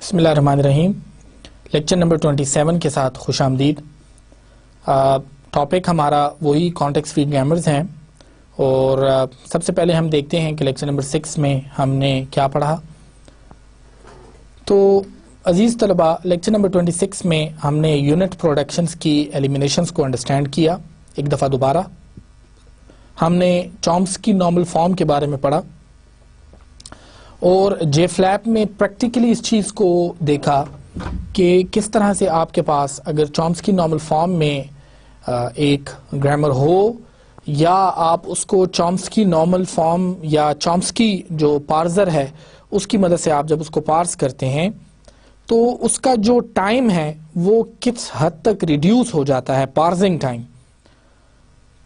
بسم اللہ الرحمن الرحیم. لیکچر نمبر 27 کے ساتھ خوش آمدید. ٹاپک ہمارا وہی کانٹیکسٹ فری گرامرز ہیں اور سب سے پہلے ہم دیکھتے ہیں کہ لیکچر نمبر 6 میں ہم نے کیا پڑھا. تو عزیز طلباء، لیکچر نمبر 26 میں ہم نے یونٹ پروڈکشنز کی ایلیمینیشنز کو انڈرسٹینڈ کیا. ایک دفعہ دوبارہ ہم نے چومسکی نارمل فارم کے بارے میں پڑھا اور جے فلیپ میں پریکٹیکلی اس چیز کو دیکھا کہ کس طرح سے آپ کے پاس اگر چومسکی نارمل فارم میں ایک گرامر ہو یا آپ اس کو چومسکی نارمل فارم یا چومسکی جو پارزر ہے اس کی مدد سے آپ جب اس کو پارس کرتے ہیں تو اس کا جو ٹائم ہے وہ کس حد تک ریڈیوس ہو جاتا ہے، پارزنگ ٹائم.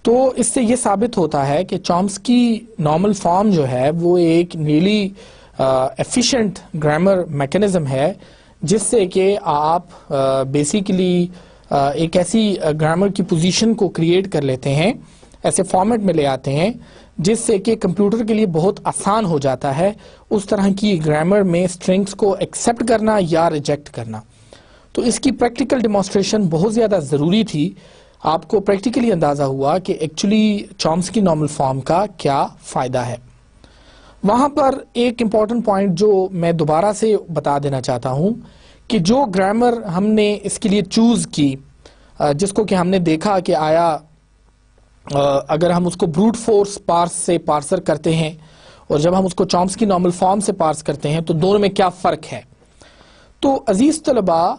تو اس سے یہ ثابت ہوتا ہے کہ چومسکی نارمل فارم جو ہے وہ ایک ریئلی ایفیشینٹ گرامر میکانزم ہے جس سے کہ آپ بیسیکلی ایک ایسی گرامر کی پوزیشن کو کریٹ کر لیتے ہیں، ایسے فارمیٹ میں لے آتے ہیں جس سے کہ کمپیوٹر کے لیے بہت آسان ہو جاتا ہے اس طرح کی گرامر میں اسٹرنگس کو ایکسیپٹ کرنا یا ریجیکٹ کرنا. تو اس کی پریکٹیکل ڈیمانسٹریشن بہت زیادہ ضروری تھی. آپ کو پریکٹیکلی اندازہ ہوا کہ ایکچولی چومسکی نارمل فارم کا کیا فائدہ ہے. وہاں پر ایک امپورٹنٹ پوائنٹ جو میں دوبارہ سے بتا دینا چاہتا ہوں کہ جو گرامر ہم نے اس کے لیے چوز کی، جس کو کہ ہم نے دیکھا کہ آیا اگر ہم اس کو بروٹ فورس پارس سے پارسر کرتے ہیں اور جب ہم اس کو چومسکی نارمل فارم سے پارس کرتے ہیں تو دونوں میں کیا فرق ہے. تو عزیز طلباء،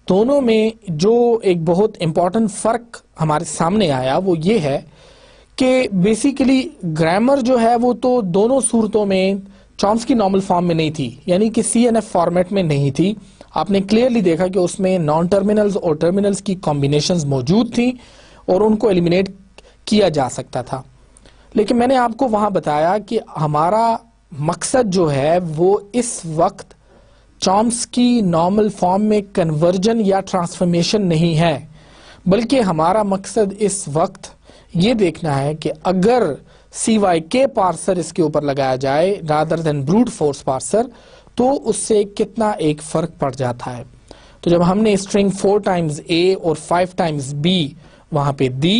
دونوں میں جو ایک بہت امپورٹنٹ فرق ہمارے سامنے آیا وہ یہ ہے کہ بیسیکلی گرامر جو ہے وہ تو دونوں صورتوں میں چومسکی نارمل فارم میں نہیں تھی، یعنی کہ سی این ایف فارمیٹ میں نہیں تھی. آپ نے کلیئرلی دیکھا کہ اس میں نان ٹرمینلز اور ٹرمینلز کی کمبینیشنز موجود تھیں اور ان کو ایلیمینیٹ کیا جا سکتا تھا. لیکن میں نے آپ کو وہاں بتایا کہ ہمارا مقصد جو ہے وہ اس وقت چومسکی نارمل فارم میں کنورجن یا ٹرانسفارمیشن نہیں ہے، بلکہ ہمارا مقصد اس وقت یہ دیکھنا ہے کہ اگر سی وائی کے پارسر اس کے اوپر لگایا جائے rather than brute force parser تو اس سے کتنا ایک فرق پڑ جاتا ہے. تو جب ہم نے اسٹرنگ 4 ٹائمز اے اور 5 ٹائمز بی وہاں پہ دی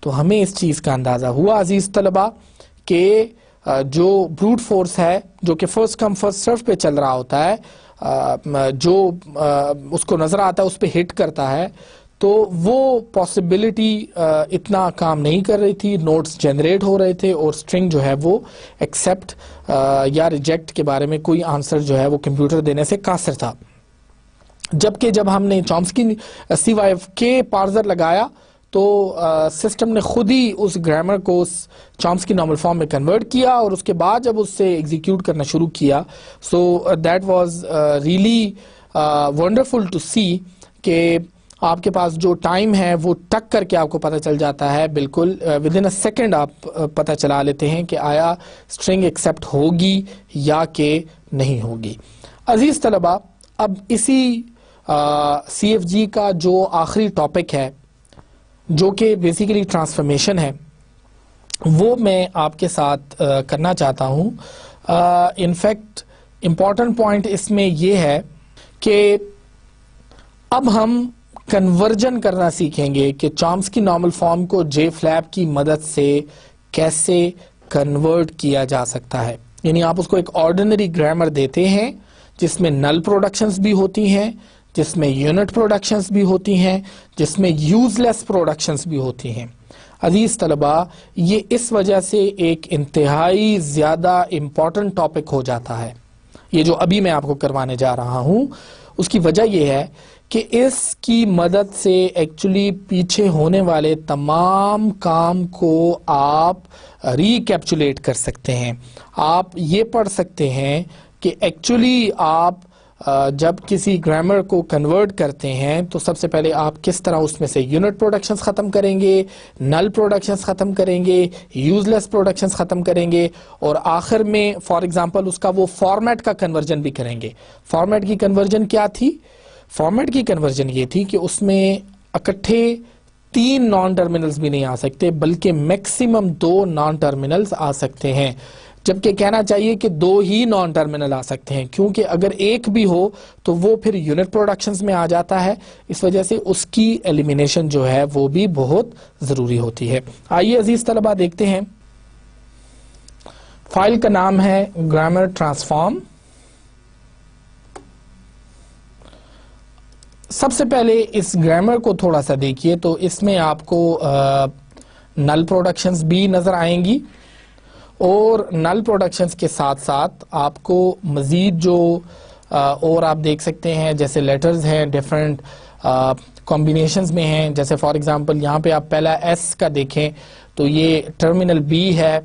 تو ہمیں اس چیز کا اندازہ ہوا عزیز طلباء کہ جو بروٹ فورس ہے جو کہ فرسٹ کم فرسٹ سرو پہ چل رہا ہوتا ہے، جو اس کو نظر آتا ہے اس پہ ہٹ کرتا ہے، تو وہ پاسبلٹی اتنا کام نہیں کر رہی تھی. نوٹس جنریٹ ہو رہے تھے اور اسٹرنگ جو ہے وہ ایکسیپٹ یا ریجیکٹ کے بارے میں کوئی آنسر جو ہے وہ کمپیوٹر دینے سے قاصر تھا. جبکہ جب ہم نے چومسکی سی وائی کے پارزر لگایا تو سسٹم نے خود ہی اس گرامر کو اس چومسکی نارمل فارم میں کنورٹ کیا اور اس کے بعد جب اس سے ایگزیکیوٹ کرنا شروع کیا so that was really wonderful to see کہ آپ کے پاس جو ٹائم ہے وہ ٹک کر کے آپ کو پتہ چل جاتا ہے، بالکل ود ان اے سیکنڈ آپ پتہ چلا لیتے ہیں کہ آیا اسٹرنگ ایکسیپٹ ہوگی یا کہ نہیں ہوگی. عزیز طلباء، اب اسی سی ایف جی کا جو آخری ٹاپک ہے جو کہ بیسیکلی ٹرانسفارمیشن ہے وہ میں آپ کے ساتھ کرنا چاہتا ہوں. انفیکٹ امپورٹنٹ پوائنٹ اس میں یہ ہے کہ اب ہم کنورجن کرنا سیکھیں گے کہ چومسکی نارمل فارم کو جے فلیپ کی مدد سے کیسے کنورٹ کیا جا سکتا ہے. یعنی آپ اس کو ایک آرڈینری گرامر دیتے ہیں جس میں نل پروڈکشنز بھی ہوتی ہیں، جس میں یونٹ پروڈکشنز بھی ہوتی ہیں، جس میں یوز لیس پروڈکشنز بھی ہوتی ہیں. عزیز طلباء، یہ اس وجہ سے ایک انتہائی زیادہ امپورٹنٹ ٹاپک ہو جاتا ہے. یہ جو ابھی میں آپ کو کروانے جا رہا ہوں اس کی وجہ یہ ہے کہ اس کی مدد سے ایکچولی پیچھے ہونے والے تمام کام کو آپ ریکیپچولیٹ کر سکتے ہیں. آپ یہ پڑھ سکتے ہیں کہ ایکچولی آپ جب کسی گرامر کو کنورٹ کرتے ہیں تو سب سے پہلے آپ کس طرح اس میں سے یونٹ پروڈکشنز ختم کریں گے، نل پروڈکشنز ختم کریں گے، یوز لیس پروڈکشنز ختم کریں گے اور آخر میں فار ایگزامپل اس کا وہ فارمیٹ کا کنورژن بھی کریں گے. فارمیٹ کی کنورژن کیا تھی؟ فارمیٹ کی کنورژن یہ تھی کہ اس میں اکٹھے 3 نان ٹرمینلز بھی نہیں آ سکتے بلکہ میکسیمم 2 نان ٹرمینلز آ سکتے ہیں. جبکہ کہنا چاہیے کہ 2 ہی نان ٹرمینل آ سکتے ہیں، کیونکہ اگر ایک بھی ہو تو وہ پھر یونٹ پروڈکشنز میں آ جاتا ہے، اس وجہ سے اس کی ایلیمینیشن جو ہے وہ بھی بہت ضروری ہوتی ہے۔ آئیے عزیز طلبہ دیکھتے ہیں، فائل کا نام ہے گرامر ٹرانسفارم۔ سب سے پہلے اس گرامر کو تھوڑا سا دیکھیے تو اس میں آپ کو نل پروڈکشنز بھی نظر آئیں گی، اور نل پروڈکشنز کے ساتھ ساتھ آپ کو مزید جو اور آپ دیکھ سکتے ہیں جیسے لیٹرز ہیں ڈیفرنٹ کمبینیشنز میں ہیں، جیسے فار ایگزامپل یہاں پہ آپ پہلا ایس کا دیکھیں تو یہ ٹرمینل بی ہے،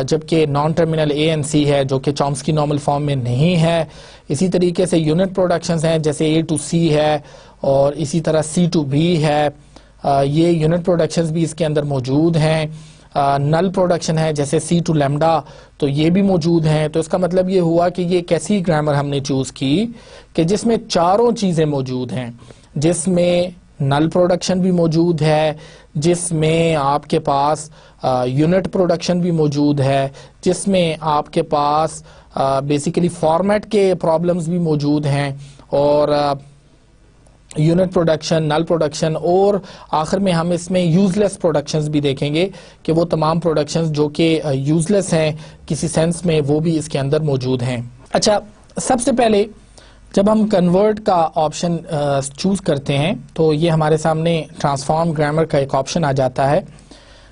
جبکہ non terminal A and C ہے جو کہ چومسکی نارمل فارم میں نہیں ہے۔ اسی طریقے سے یونٹ پروڈکشنز ہیں جیسے اے ٹو سی ہے، اور اسی طرح سی ٹو بی ہے، یہ یونٹ پروڈکشنز بھی اس کے اندر موجود ہیں۔ نل پروڈکشن ہے جیسے سی ٹو لیمڈا، تو یہ بھی موجود ہیں۔ تو اس کا مطلب یہ ہوا کہ یہ کیسی گرامر ہم نے چوز کی کہ جس میں چاروں چیزیں موجود ہیں، جس میں نل پروڈکشن بھی موجود ہے، جس میں آپ کے پاس یونٹ پروڈکشن بھی موجود ہے، جس میں آپ کے پاس بیسیکلی فارمیٹ کے پرابلمز بھی موجود ہیں، اور یونٹ پروڈکشن، نل پروڈکشن، اور آخر میں ہم اس میں یوز لیس پروڈکشنز بھی دیکھیں گے کہ وہ تمام پروڈکشنز جو کہ یوز لیس ہیں کسی سینس میں وہ بھی اس کے اندر موجود ہیں۔ اچھا، سب سے پہلے جب ہم کنورٹ کا آپشن چوز کرتے ہیں تو یہ ہمارے سامنے ٹرانسفارم گرامر کا ایک آپشن آ جاتا ہے۔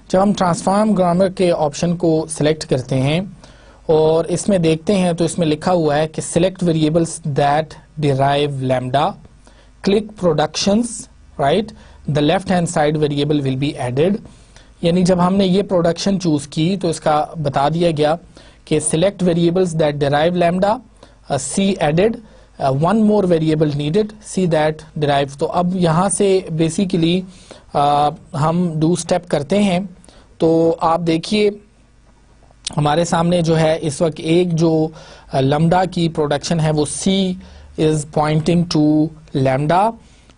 جب ہم ٹرانسفارم گرامر کے آپشن کو سلیکٹ کرتے ہیں اور اس میں دیکھتے ہیں تو اس میں لکھا ہوا ہے کہ select variables that derive lambda, click productions, right, the left hand side variable will be added۔ یعنی جب ہم نے یہ پروڈکشن چوز کی تو اس کا بتا دیا گیا کہ select variables that derive lambda، C added، one more variable needed، C that derive۔ تو اب یہاں سے بیسیکلی ہم do step کرتے ہیں تو آپ دیکھیے ہمارے سامنے جو ہے اس وقت ایک جو لمڈا کی پروڈکشن ہے وہ C is pointing to lambda،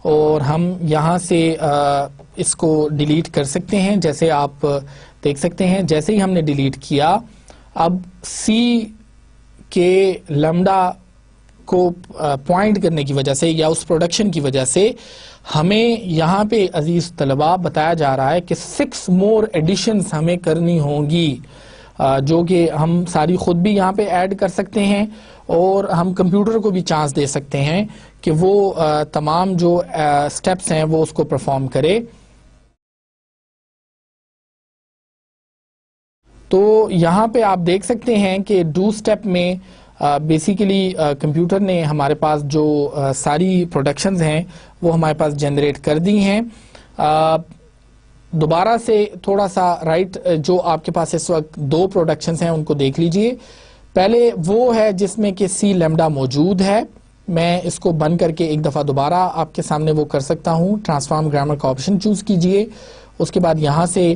اور ہم یہاں سے اس کو ڈیلیٹ کر سکتے ہیں۔ جیسے آپ دیکھ سکتے ہیں جیسے ہی ہم نے ڈیلیٹ کیا، اب C کے لمڈا کو پوائنٹ کرنے کی وجہ سے یا اس پروڈکشن کی وجہ سے ہمیں یہاں پہ عزیز طلباء بتایا جا رہا ہے کہ 6 more additions ہمیں کرنی ہوں گی، جو کہ ہم ساری خود بھی یہاں پہ ایڈ کر سکتے ہیں، اور ہم کمپیوٹر کو بھی چانس دے سکتے ہیں کہ وہ تمام جو سٹیپس ہیں وہ اس کو پرفارم کرے۔ تو یہاں پہ آپ دیکھ سکتے ہیں کہ ڈو سٹیپ میں بیسیکلی کمپیوٹر نے ہمارے پاس جو ساری پروڈکشنز ہیں وہ ہمارے پاس جنریٹ کر دی ہیں۔ دوبارہ سے تھوڑا سا رائٹ جو آپ کے پاس اس وقت 2 پروڈکشنز ہیں ان کو دیکھ لیجئے۔ پہلے وہ ہے جس میں کہ سی لیمڈا موجود ہے، میں اس کو بند کر کے ایک دفعہ دوبارہ آپ کے سامنے وہ کر سکتا ہوں۔ ٹرانسفارم گرامر کا آپشن چوز کیجئے، اس کے بعد یہاں سے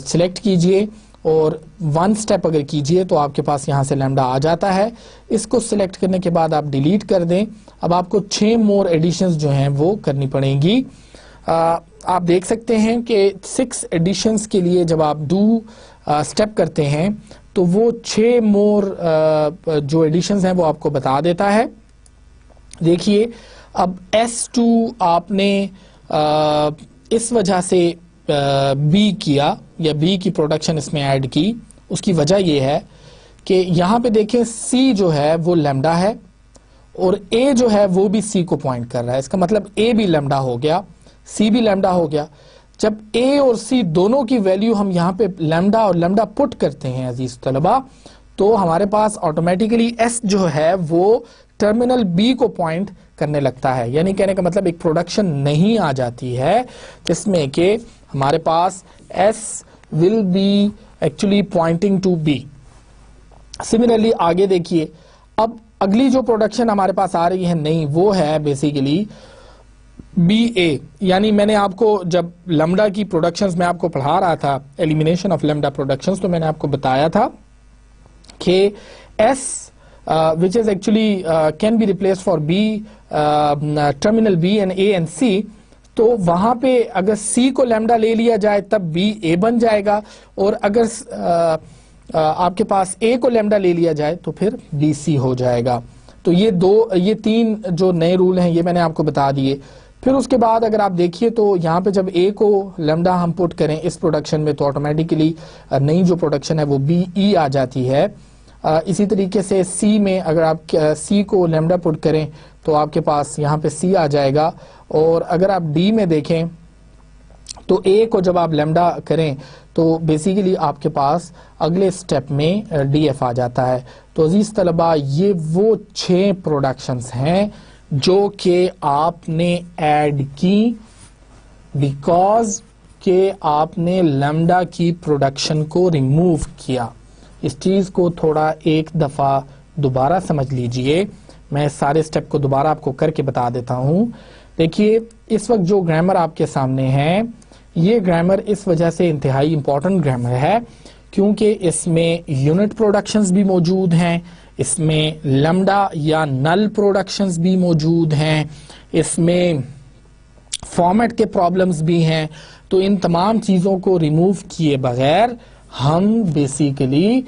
سلیکٹ کیجئے اور 1 سٹیپ اگر کیجئے تو آپ کے پاس یہاں سے لیمڈا آ جاتا ہے۔ اس کو سلیکٹ کرنے کے بعد آپ ڈیلیٹ کر دیں۔ اب آپ کو 6 more ایڈیشنز جو ہیں وہ کرنی پڑیں گی۔ آپ دیکھ سکتے ہیں کہ 6 ایڈیشنز کے لیے جب آپ ڈو سٹیپ کرتے ہیں تو وہ 6 more جو ایڈیشنز ہیں وہ آپ کو بتا دیتا ہے۔ دیکھیے اب S2 آپ نے اس وجہ سے بی کیا یا بی کی پروڈکشن اس میں ایڈ کی، اس کی وجہ یہ ہے کہ یہاں پہ دیکھیں سی جو ہے وہ لیمڈا ہے اور اے جو ہے وہ بھی سی کو پوائنٹ کر رہا ہے، اس کا مطلب اے بھی لیمڈا ہو گیا، سی بھی لیمڈا ہو گیا۔ جب اے اور سی دونوں کی ویلیو ہم یہاں پہ لیمڈا اور لیمڈا پٹ کرتے ہیں عزیز طلبہ، تو ہمارے پاس آٹومیٹیکلی ایس جو ہے وہ ٹرمینل بی کو پوائنٹ کرنے لگتا ہے، یعنی کہنے کا مطلب ایک پروڈکشن نہیں آ جاتی ہے جس میں کہ ہمارے پاس S will be actually pointing to B. Similarly آگے دیکھیے، اب اگلی جو پروڈکشن ہمارے پاس آ رہی ہے نہیں، وہ ہے بیسیکلی بی اے، یعنی میں نے آپ کو جب لیمڈا کی پروڈکشنز میں آپ کو پڑھا رہا تھا، ایلیمینیشن آف لیمڈا پروڈکشنز، تو میں نے آپ کو بتایا تھا کہ S which is actually can be replaced for B, terminal B and A and C، تو وہاں پہ اگر C کو لیمڈا لے لیا جائے تب B A بن جائے گا، اور اگر آپ کے پاس اے کو لیمڈا لے لیا جائے تو پھر بی سی ہو جائے گا. تو یہ تین جو نئے رول ہیں یہ میں نے آپ کو بتا دیے. پھر اس کے بعد اگر آپ دیکھیے تو یہاں پہ جب اے کو لیمڈا ہم پٹ کریں اس پروڈکشن میں تو آٹومیٹیکلی نئی جو پروڈکشن ہے وہ بی ای آ جاتی ہے. اسی طریقے سے سی میں اگر آپ سی کو لیمڈا پٹ کریں تو آپ کے پاس یہاں پہ سی آ جائے گا. اور اگر آپ ڈی میں دیکھیں تو اے کو جب آپ لیمڈا کریں تو بیسیکلی آپ کے پاس اگلے سٹیپ میں ڈی ایف آ جاتا ہے. تو عزیز طلبہ یہ وہ 6 پروڈکشنز ہیں جو کہ آپ نے ایڈ کی بیکاز کہ آپ نے لیمڈا کی پروڈکشن کو ریموو کیا. اس چیز کو تھوڑا ایک دفعہ دوبارہ سمجھ لیجئے. میں سارے سٹیپ کو دوبارہ آپ کو کر کے بتا دیتا ہوں. دیکھیے اس وقت جو گرامر آپ کے سامنے ہے یہ گرامر اس وجہ سے انتہائی امپورٹنٹ گرامر ہے کیونکہ اس میں یونٹ پروڈکشنز بھی موجود ہیں, اس میں لیمڈا یا نل پروڈکشنز بھی موجود ہیں, اس میں فارمیٹ کے پرابلمز بھی ہیں. تو ان تمام چیزوں کو ریموو کیے بغیر ہم بیسیکلی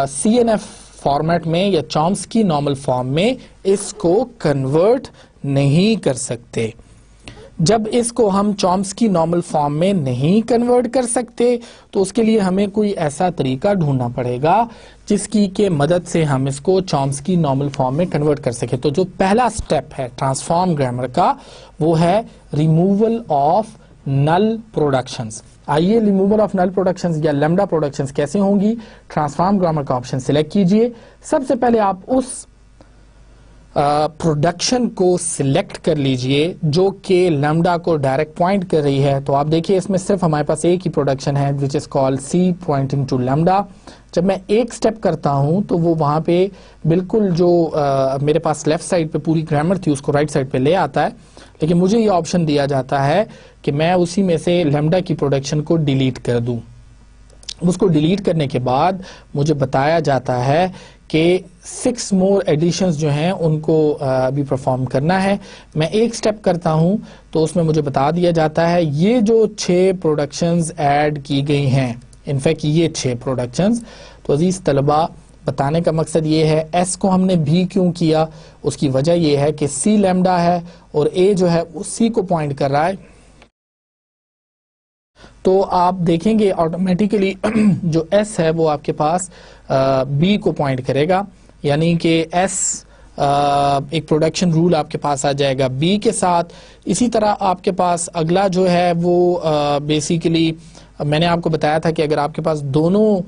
سی این ایف فارمیٹ میں یا چومسکی نارمل فارم میں اس کو کنورٹ نہیں کر سکتے. جب اس کو ہم چومسکی نارمل فارم میں نہیں کنورٹ کر سکتے تو اس کے لیے ہمیں کوئی ایسا طریقہ ڈھونڈنا پڑے گا جس کی کے مدد سے ہم اس کو چومسکی نارمل فارم میں کنورٹ کر سکیں. تو جو پہلا سٹیپ ہے ٹرانسفارم گرامر کا وہ ہے ریموول آف نل پروڈکشنز. آئیے ریموول آف نل پروڈکشنز یا لیمڈا پروڈکشنز کیسے ہوں گی. ٹرانسفارم گرامر کا آپشن سلیکٹ کیجئے. سب سے پہلے آپ اس پروڈکشن کو سلیکٹ کر لیجئے جو کہ لیمڈا کو ڈائریکٹ پوائنٹ کر رہی ہے. تو آپ دیکھیے اس میں صرف ہمارے پاس ایک ہی پروڈکشن ہے which is called C pointing to lambda. جب میں ایک سٹیپ کرتا ہوں تو وہ وہاں پہ بالکل جو میرے پاس لیفٹ سائڈ پہ پوری گرامر تھی اس کو رائٹ سائڈ پہ لے آتا ہے, لیکن مجھے یہ آپشن دیا جاتا ہے کہ میں اسی میں سے لیمڈا کی پروڈکشن کو ڈیلیٹ کر دوں. اس کو ڈیلیٹ کرنے کے بعد مجھے بتایا جاتا ہے کہ 6 مور ایڈیشنز جو ہیں ان کو بھی پرفارم کرنا ہے. میں ایک سٹیپ کرتا ہوں تو اس میں مجھے بتا دیا جاتا ہے یہ جو 6 پروڈکشنز ایڈ کی گئی ہیں, انفیکٹ یہ 6 پروڈکشنز. تو عزیز طلبہ بتانے کا مقصد یہ ہے ایس کو ہم نے بھی کیوں کیا, اس کی وجہ یہ ہے کہ سی لیمڈا ہے اور اے جو ہے وہ سی کو پوائنٹ کر رہا ہے. تو آپ دیکھیں گے آٹومیٹیکلی جو ایس ہے وہ آپ کے پاس بی کو پوائنٹ کرے گا, یعنی کہ ایس ایک پروڈکشن رول آپ کے پاس آ جائے گا بی کے ساتھ. اسی طرح آپ کے پاس اگلا جو ہے وہ بیسیکلی میں نے آپ کو بتایا تھا کہ اگر آپ کے پاس دونوں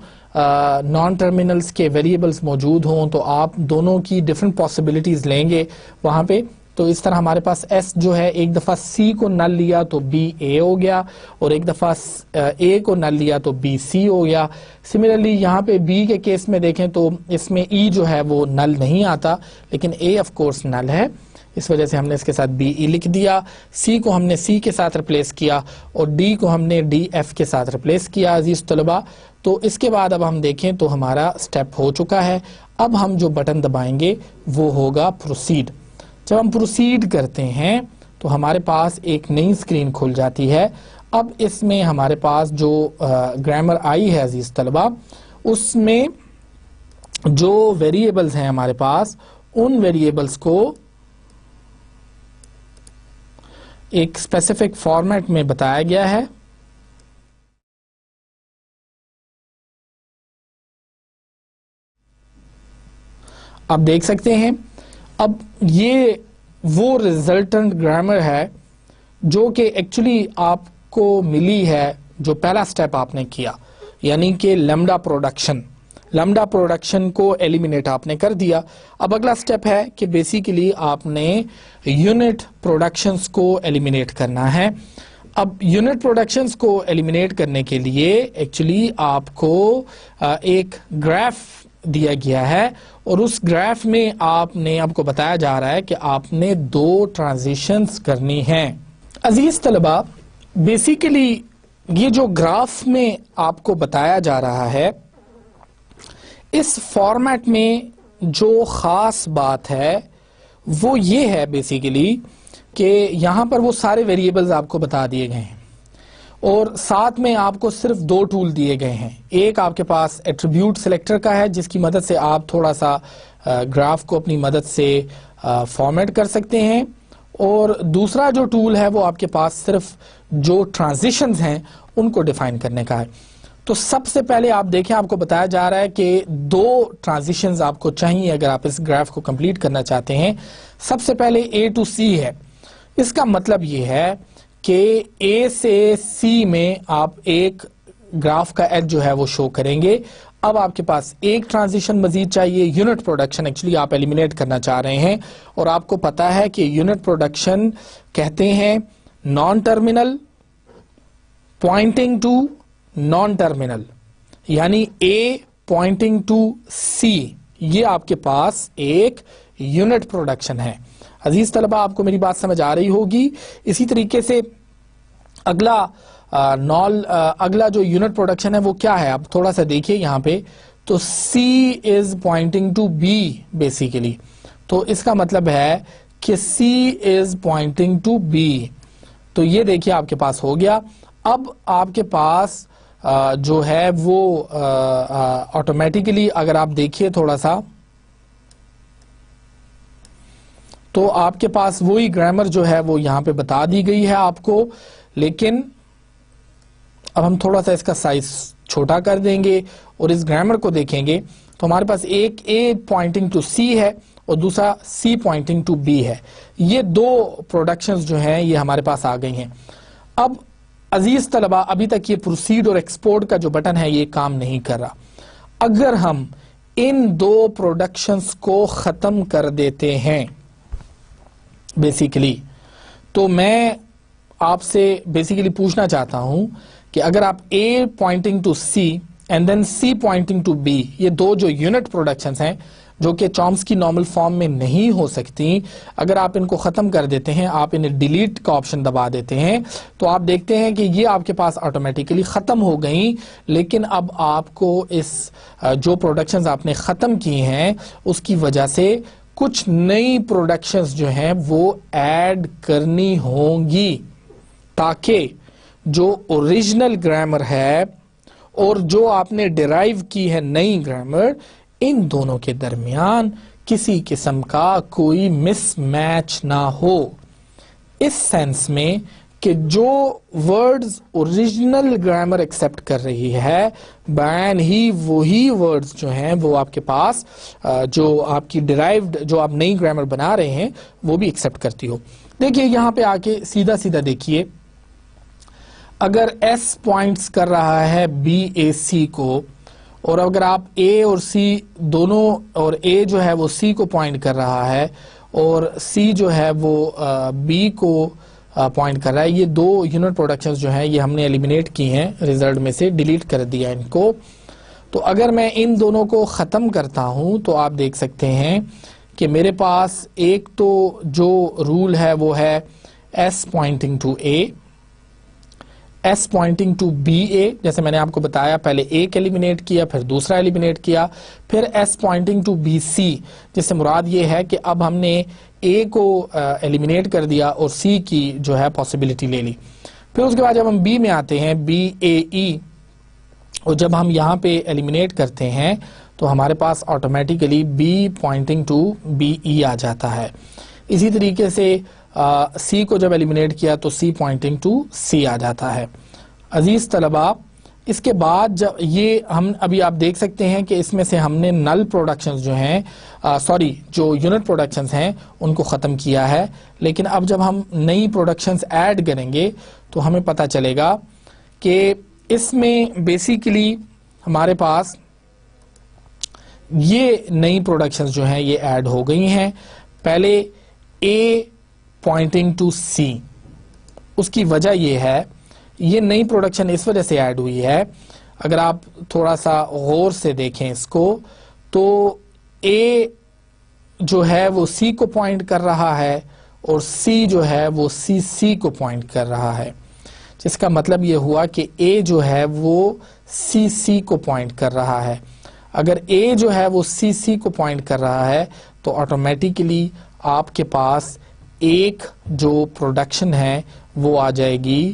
نان ٹرمینلز کے ویریبلز موجود ہوں تو آپ دونوں کی ڈفرنٹ پاسبلٹیز لیں گے وہاں پہ. تو اس طرح ہمارے پاس ایس جو ہے ایک دفعہ سی کو نل لیا تو بی اے ہو گیا, اور ایک دفعہ اے کو نل لیا تو بی سی ہو گیا. سملرلی یہاں پہ بی کے کیس میں دیکھیں تو اس میں ای جو ہے وہ نل نہیں آتا, لیکن اے آف کورس نل ہے, اس وجہ سے ہم نے اس کے ساتھ بی ای لکھ دیا. سی کو ہم نے سی کے ساتھ ریپلیس کیا اور ڈی کو ہم نے ڈی ایف کے ساتھ ریپلیس کیا. عزیز طلبہ تو اس کے بعد اب ہم دیکھیں تو ہمارا سٹیپ ہو چکا ہے. اب ہم جو بٹن دبائیں گے وہ ہوگا پروسیڈ. جب ہم پروسیڈ کرتے ہیں تو ہمارے پاس ایک نئی اسکرین کھل جاتی ہے. اب اس میں ہمارے پاس جو گرامر آئی ہے عزیز طلبہ اس میں جو ویریبلز ہیں ہمارے پاس ان ویریبلز کو ایک اسپیسیفک فارمیٹ میں بتایا گیا ہے. آپ دیکھ سکتے ہیں اب یہ وہ ریزلٹنٹ گرامر ہے جو کہ ایکچولی آپ کو ملی ہے جو پہلا سٹیپ آپ نے کیا, یعنی کہ لیمڈا پروڈکشن کو ایلیمینیٹ آپ نے کر دیا. اب اگلا سٹیپ ہے کہ بیسیکلی آپ نے یونٹ پروڈکشنز کو ایلیمینیٹ کرنا ہے. اب یونٹ پروڈکشنز کو ایلیمینیٹ کرنے کے لیے ایکچولی آپ کو ایک گراف دیا گیا ہے اور اس گراف میں آپ کو بتایا جا رہا ہے کہ آپ نے 2 ٹرانزیشنز کرنی ہیں. عزیز طلبہ بیسیکلی یہ جو گراف میں آپ کو بتایا جا رہا ہے اس فارمیٹ میں جو خاص بات ہے وہ یہ ہے بیسیکلی کہ یہاں پر وہ سارے ویریبلز آپ کو بتا دیے گئے ہیں اور ساتھ میں آپ کو صرف 2 ٹول دیے گئے ہیں. ایک آپ کے پاس ایٹریبیوٹ سلیکٹر کا ہے جس کی مدد سے آپ تھوڑا سا گراف کو اپنی مدد سے فارمیٹ کر سکتے ہیں, اور دوسرا جو ٹول ہے وہ آپ کے پاس صرف جو ٹرانزیشنز ہیں ان کو ڈیفائن کرنے کا ہے. تو سب سے پہلے آپ دیکھیں, آپ کو بتایا جا رہا ہے کہ 2 ٹرانزیشنز آپ کو چاہیے اگر آپ اس گراف کو کمپلیٹ کرنا چاہتے ہیں. سب سے پہلے A to C ہے. اس کا مطلب یہ ہے کہ A سے C میں آپ ایک گراف کا ایج جو ہے وہ شو کریں گے. اب آپ کے پاس ایک ٹرانزیشن مزید چاہیے. یونٹ پروڈکشن ایکچولی آپ ایلیمینیٹ کرنا چاہ رہے ہیں, اور آپ کو پتا ہے کہ یونٹ پروڈکشن کہتے ہیں non terminal pointing to non terminal, یعنی A پوائنٹنگ ٹو C, یہ آپ کے پاس ایک یونٹ پروڈکشن ہے. عزیز طلبہ, آپ کو میری بات سمجھ آ رہی ہوگی. اسی طریقے سے اگلا جو یونٹ پروڈکشن ہے وہ کیا ہے, آپ تھوڑا سا دیکھیے یہاں پہ. تو C is pointing to B basically, تو اس کا مطلب ہے کہ C is pointing to B. تو یہ دیکھیے آپ کے پاس ہو گیا. اب آپ کے پاس جو ہے وہ آٹومیٹیکلی اگر آپ دیکھیے تھوڑا سا, تو آپ کے پاس وہی گرامر جو ہے وہ یہاں پہ بتا دی گئی ہے آپ کو, لیکن اب ہم تھوڑا سا اس کا سائز چھوٹا کر دیں گے اور اس گرامر کو دیکھیں گے. تو ہمارے پاس ایک A پوائنٹنگ ٹو C ہے اور دوسرا C پوائنٹنگ ٹو B ہے. یہ 2 پروڈکشنز جو ہیں یہ ہمارے پاس آ گئی ہیں. اب عزیز طلبہ, ابھی تک یہ پروسیڈ اور ایکسپورٹ کا جو بٹن ہے یہ کام نہیں کر رہا. اگر ہم ان 2 پروڈکشنز کو ختم کر دیتے ہیں بیسیکلی, تو میں آپ سے بیسیکلی پوچھنا چاہتا ہوں کہ اگر آپ A pointing to C and then C pointing to B, یہ 2 جو یونٹ پروڈکشنز ہیں جو کہ چومسکی نارمل فارم میں نہیں ہو سکتی, اگر آپ ان کو ختم کر دیتے ہیں, آپ انہیں ڈیلیٹ کا آپشن دبا دیتے ہیں, تو آپ دیکھتے ہیں کہ یہ آپ کے پاس آٹومیٹیکلی ختم ہو گئیں. لیکن اب آپ کو اس جو پروڈکشنز آپ نے ختم کی ہیں اس کی وجہ سے کچھ نئی پروڈکشنز جو ہیں وہ ایڈ کرنی ہوں گی, تاکہ جو اوریجنل گرامر ہے اور جو آپ نے ڈیرائیو کی ہے نئی گرامر, ان دونوں کے درمیان کسی قسم کا کوئی مس میچ نہ ہو. اس سینس میں کہ جو ورڈز اوریجنل گرامر ایکسپٹ کر رہی ہے بیان ہی وہی ورڈز جو ہیں وہ آپ کے پاس جو آپ کی ڈیرائیوڈ جو آپ نئی گرامر بنا رہے ہیں وہ بھی ایکسپٹ کرتی ہو. دیکھیے یہاں پہ آ کے سیدھا سیدھا دیکھیے, اگر S پوائنٹس کر رہا ہے BAC کو, اور اگر آپ A اور C دونوں, اور A جو ہے وہ C کو پوائنٹ کر رہا ہے اور C جو ہے وہ B کو پوائنٹ کر رہا ہے, یہ 2 یونٹ پروڈکشنز جو ہیں یہ ہم نے ایلیمینیٹ کی ہیں ریزلٹ میں سے, ڈیلیٹ کر دیا ان کو. تو اگر میں ان دونوں کو ختم کرتا ہوں تو آپ دیکھ سکتے ہیں کہ میرے پاس ایک تو جو رول ہے وہ ہے S pointing to A, S pointing to BA, جیسے میں نے آپ کو بتایا پہلے ایک ایلیمینیٹ کیا پھر دوسرا ایلیمینیٹ کیا, پھر S پوائنٹنگ ٹو BC, جس سے مراد یہ ہے کہ اب ہم نے A کو ایلیمینیٹ کر دیا اور C کی جو ہے پاسبلٹی لے لی. پھر اس کے بعد جب ہم B میں آتے ہیں BAE, اور جب ہم یہاں پہ ایلیمینیٹ کرتے ہیں تو ہمارے پاس automatically B pointing to BE آ جاتا ہے. اسی طریقے سے C کو جب ایلیمینیٹ کیا تو C پوائنٹنگ ٹو C آ جاتا ہے. عزیز طلباء, اس کے بعد جب یہ ہم ابھی آپ دیکھ سکتے ہیں کہ اس میں سے ہم نے نل پروڈکشنز جو ہیں جو یونٹ پروڈکشنز ہیں ان کو ختم کیا ہے, لیکن اب جب ہم نئی پروڈکشنز ایڈ کریں گے تو ہمیں پتہ چلے گا کہ اس میں بیسیکلی ہمارے پاس یہ نئی پروڈکشنز جو ہیں یہ ایڈ ہو گئی ہیں. پہلے A پوائنٹنگ ٹو C, اس کی وجہ یہ ہے, یہ نئی پروڈکشن اس وجہ سے ایڈ ہوئی ہے, اگر آپ تھوڑا سا غور سے دیکھیں اس کو تو A جو ہے وہ C کو پوائنٹ کر رہا ہے اور C جو ہے وہ C کو پوائنٹ کر رہا ہے, جس کا مطلب یہ ہوا کہ A جو ہے وہ C کو پوائنٹ کر رہا ہے. اگر A جو ہے وہ C کو پوائنٹ کر رہا ہے تو آٹومیٹیکلی آپ کے پاس ایک جو پروڈکشن ہے وہ آ جائے گی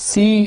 c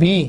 b,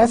S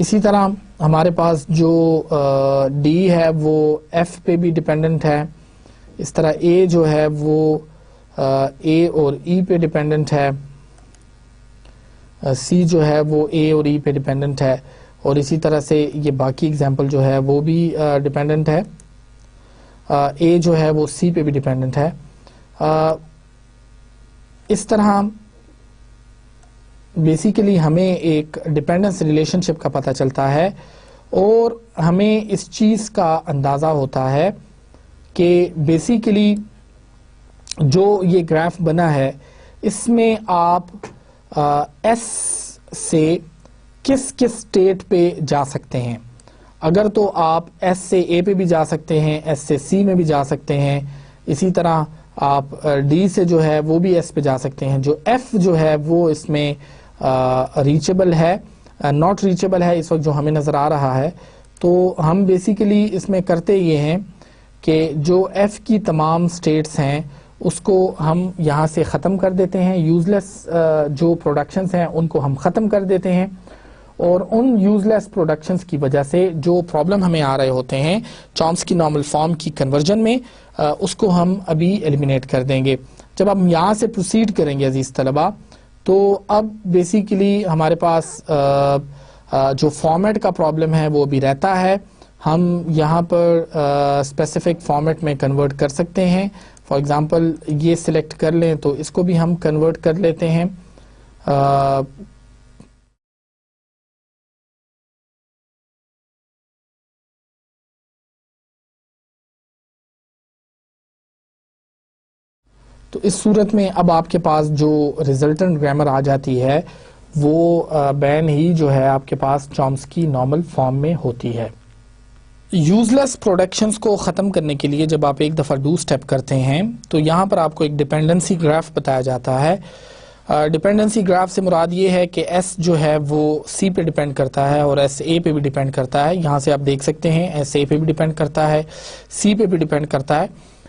اسی طرح ہمارے پاس جو ڈی ہے وہ ایف پہ بھی ڈیپینڈنٹ ہے. اس طرح اے جو ہے وہ اے اور ای پہ ڈیپینڈنٹ ہے. سی جو ہے وہ اے اور ای پہ ڈیپینڈنٹ ہے. اور اسی طرح سے یہ باقی اگزامپل جو ہے وہ بھی ڈیپینڈنٹ ہے. اے جو ہے وہ سی پہ بھی ڈیپینڈنٹ ہے. اس طرح بیسیکلی ہمیں ایک ڈیپینڈنس ریلیشن شپ کا پتہ چلتا ہے اور ہمیں اس چیز کا اندازہ ہوتا ہے کہ بیسیکلی جو یہ گراف بنا ہے اس میں آپ ایس سے کس کس اسٹیٹ پہ جا سکتے ہیں. اگر تو آپ ایس سے اے پہ بھی جا سکتے ہیں, ایس سے سی میں بھی جا سکتے ہیں. اسی طرح آپ ڈی سے جو ہے وہ بھی ایس پہ جا سکتے ہیں. جو ایف جو ہے وہ اس میں ریچیبل ہے, ناٹ ریچیبل ہے اس وقت جو ہمیں نظر آ رہا ہے. تو ہم بیسیکلی اس میں کرتے یہ ہیں کہ جو ایف کی تمام اسٹیٹس ہیں اس کو ہم یہاں سے ختم کر دیتے ہیں. یوزلیس جو پروڈکشنز ہیں ان کو ہم ختم کر دیتے ہیں اور ان یوزلیس پروڈکشنز کی وجہ سے جو پرابلم ہمیں آ رہے ہوتے ہیں چومسکی نارمل فارم کی کنورژن میں, اس کو ہم ابھی ایلیمینیٹ کر دیں گے. جب ہم یہاں سے پروسیڈ کریں گے عزیز طلبہ تو اب بیسیکلی ہمارے پاس جو فارمیٹ کا پرابلم ہے وہ بھی رہتا ہے. ہم یہاں پر اسپیسیفک فارمیٹ میں کنورٹ کر سکتے ہیں. فار ایگزامپل یہ سلیکٹ کر لیں تو اس کو بھی ہم کنورٹ کر لیتے ہیں. تو اس صورت میں اب آپ کے پاس جو ریزلٹنٹ گرامر آ جاتی ہے وہ بین ہی جو ہے آپ کے پاس چومسکی نارمل فارم میں ہوتی ہے. یوزلیس پروڈکشنز کو ختم کرنے کے لیے جب آپ ایک دفعہ ڈو سٹیپ کرتے ہیں تو یہاں پر آپ کو ایک ڈیپینڈنسی گراف بتایا جاتا ہے. ڈیپینڈنسی گراف سے مراد یہ ہے کہ ایس جو ہے وہ سی پہ ڈیپینڈ کرتا ہے اور ایس اے پہ بھی ڈیپینڈ کرتا ہے. یہاں سے آپ دیکھ سکتے ہیں ایس اے پہ بھی ڈیپینڈ کرتا ہے, سی پہ بھی ڈیپینڈ کرتا ہے.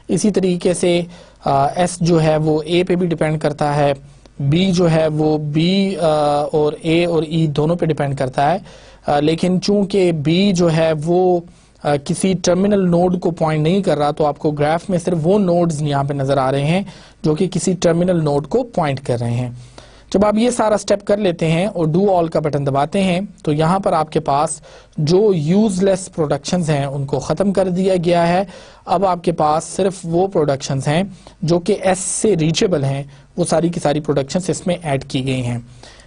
اسی طریقے سے ایس جو ہے وہ اے پہ بھی ڈیپینڈ کرتا ہے, بی جو ہے وہ بی اور اے اور ای دونوں پہ ڈیپینڈ کرتا ہے. لیکن چونکہ بی جو ہے وہ کسی ٹرمینل نوڈ کو پوائنٹ نہیں کر رہا تو آپ کو گراف میں صرف وہ نوڈز یہاں پہ نظر آ رہے ہیں جو کہ کسی ٹرمینل نوڈ کو پوائنٹ کر رہے ہیں. جب آپ یہ سارا سٹیپ کر لیتے ہیں اور ڈو آل کا بٹن دباتے ہیں تو یہاں پر آپ کے پاس جو یوز لیس پروڈکشنز ہیں ان کو ختم کر دیا گیا ہے. اب آپ کے پاس صرف وہ پروڈکشنز ہیں جو کہ ایس سے ریچیبل ہیں, وہ ساری کی ساری پروڈکشنز اس میں ایڈ کی گئی ہیں.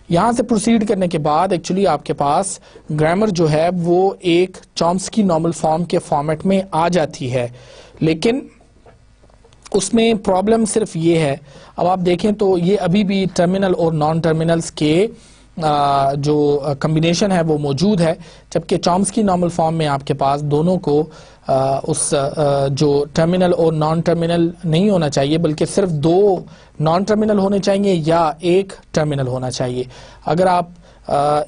یہاں سے پروسیڈ کرنے کے بعد ایکچولی آپ کے پاس گرامر جو ہے وہ ایک چومسکی نارمل فارم کے فارمیٹ میں آ جاتی ہے. لیکن اس میں پرابلم صرف یہ ہے, اب آپ دیکھیں تو یہ ابھی بھی ٹرمینل اور نان ٹرمینلز کے جو کمبینیشن ہے وہ موجود ہے, جبکہ چومسکی نارمل فارم میں آپ کے پاس دونوں کو اس جو ٹرمینل اور نان ٹرمینل نہیں ہونا چاہیے بلکہ صرف دو نان ٹرمینل ہونے چاہیے یا ایک ٹرمینل ہونا چاہیے. اگر آپ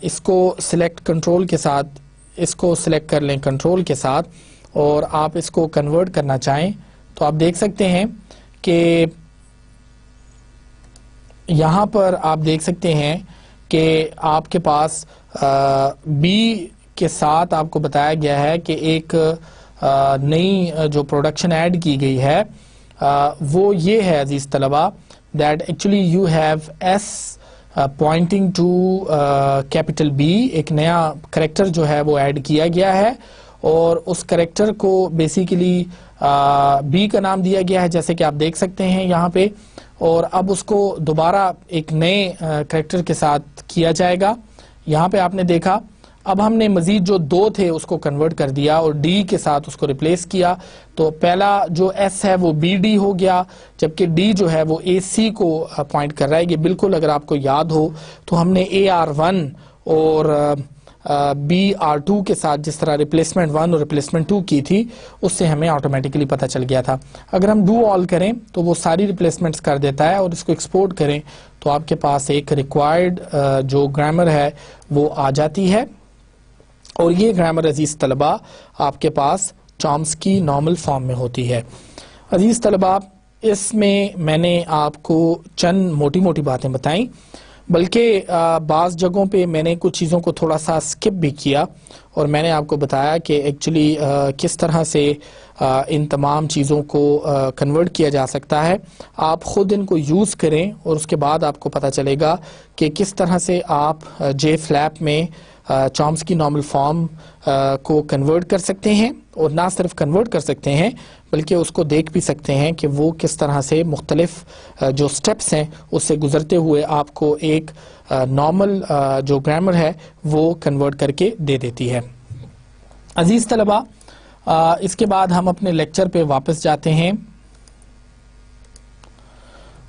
اس کو سلیکٹ کنٹرول کے ساتھ, اس کو سلیکٹ کر لیں کنٹرول کے ساتھ اور آپ اس کو کنورٹ کرنا چاہیں تو آپ دیکھ سکتے ہیں کہ یہاں پر آپ دیکھ سکتے ہیں کہ آپ کے پاس بی کے ساتھ آپ کو بتایا گیا ہے کہ ایک نئی جو پروڈکشن ایڈ کی گئی ہے وہ یہ ہے عزیز طلبہ, that actually you have S pointing to capital B. ایک نیا کریکٹر جو ہے وہ ایڈ کیا گیا ہے اور اس کریکٹر کو بیسیکلی بی کا نام دیا گیا ہے جیسے کہ آپ دیکھ سکتے ہیں یہاں پہ, اور اب اس کو دوبارہ ایک نئے کریکٹر کے ساتھ کیا جائے گا. یہاں پہ آپ نے دیکھا اب ہم نے مزید جو دو تھے اس کو کنورٹ کر دیا اور ڈی کے ساتھ اس کو ریپلیس کیا, تو پہلا جو ایس ہے وہ بی ڈی ہو گیا جبکہ ڈی جو ہے وہ اے سی کو پوائنٹ کر رہا ہے. یہ بالکل اگر آپ کو یاد ہو تو ہم نے اے آر ون اور بی آر ٹو کے ساتھ جس طرح ریپلیسمنٹ ون اور ریپلیسمنٹ ٹو کی تھی اس سے ہمیں آٹومیٹکلی پتہ چل گیا تھا. اگر ہم ڈو آل کریں تو وہ ساری ریپلیسمنٹس کر دیتا ہے اور اس کو ایکسپورٹ کریں تو آپ کے پاس ایک ریکوائرڈ جو گرامر ہے وہ آ جاتی ہے. اور یہ گرامر عزیز طلبہ آپ کے پاس چومسکی نارمل فارم میں ہوتی ہے. عزیز طلبہ اس میں میں نے آپ کو چند موٹی موٹی باتیں بتائیں. بلکہ بعض جگہوں پہ میں نے کچھ چیزوں کو تھوڑا سا سکپ بھی کیا اور میں نے آپ کو بتایا کہ ایکچولی کس طرح سے ان تمام چیزوں کو کنورٹ کیا جا سکتا ہے. آپ خود ان کو یوز کریں اور اس کے بعد آپ کو پتہ چلے گا کہ کس طرح سے آپ جے فلیپ میں چومسکی نارمل فارم کو کنورٹ کر سکتے ہیں, اور نہ صرف کنورٹ کر سکتے ہیں بلکہ اس کو دیکھ بھی سکتے ہیں کہ وہ کس طرح سے مختلف جو سٹیپس ہیں اس سے گزرتے ہوئے آپ کو ایک نارمل جو گرامر ہے وہ کنورٹ کر کے دے دیتی ہے. عزیز طلبہ, اس کے بعد ہم اپنے لیکچر پہ واپس جاتے ہیں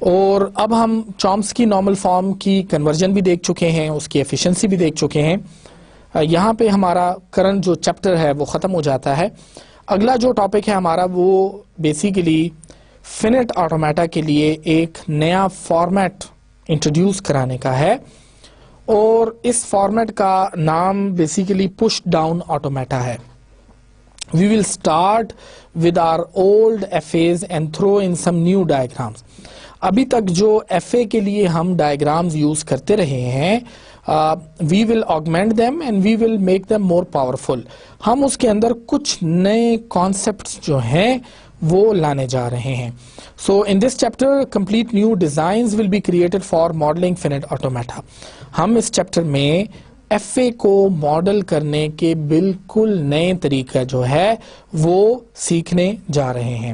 اور اب ہم چومسکی نارمل فارم کی کنورژن بھی دیکھ چکے ہیں, اس کی ایفیشنسی بھی دیکھ چکے ہیں. یہاں پہ ہمارا کرنٹ جو چیپٹر ہے وہ ختم ہو جاتا ہے. اگلا جو ٹاپک ہے ہمارا وہ بیسیکلی فینٹ آٹومیٹا کے لیے ایک نیا فارمیٹ انٹروڈیوس کرانے کا ہے, اور اس فارمیٹ کا نام بیسیکلی پش ڈاؤن آٹومیٹا ہے. We will start with our old FAs and throw in some new diagrams. ابھی تک جو FA کے لیے ہم ڈائیگرامز یوز کرتے رہے ہیں, we will augment them and we will make them more powerful. ہم اس کے اندر کچھ نئے کانسیپٹس جو ہیں وہ لانے جا رہے ہیں. So in this chapter, complete new designs will be created for modeling finite automata. ہم اس چیپٹر میں ایف اے کو ماڈل کرنے کے بالکل نئے طریقہ جو ہے وہ سیکھنے جا رہے ہیں.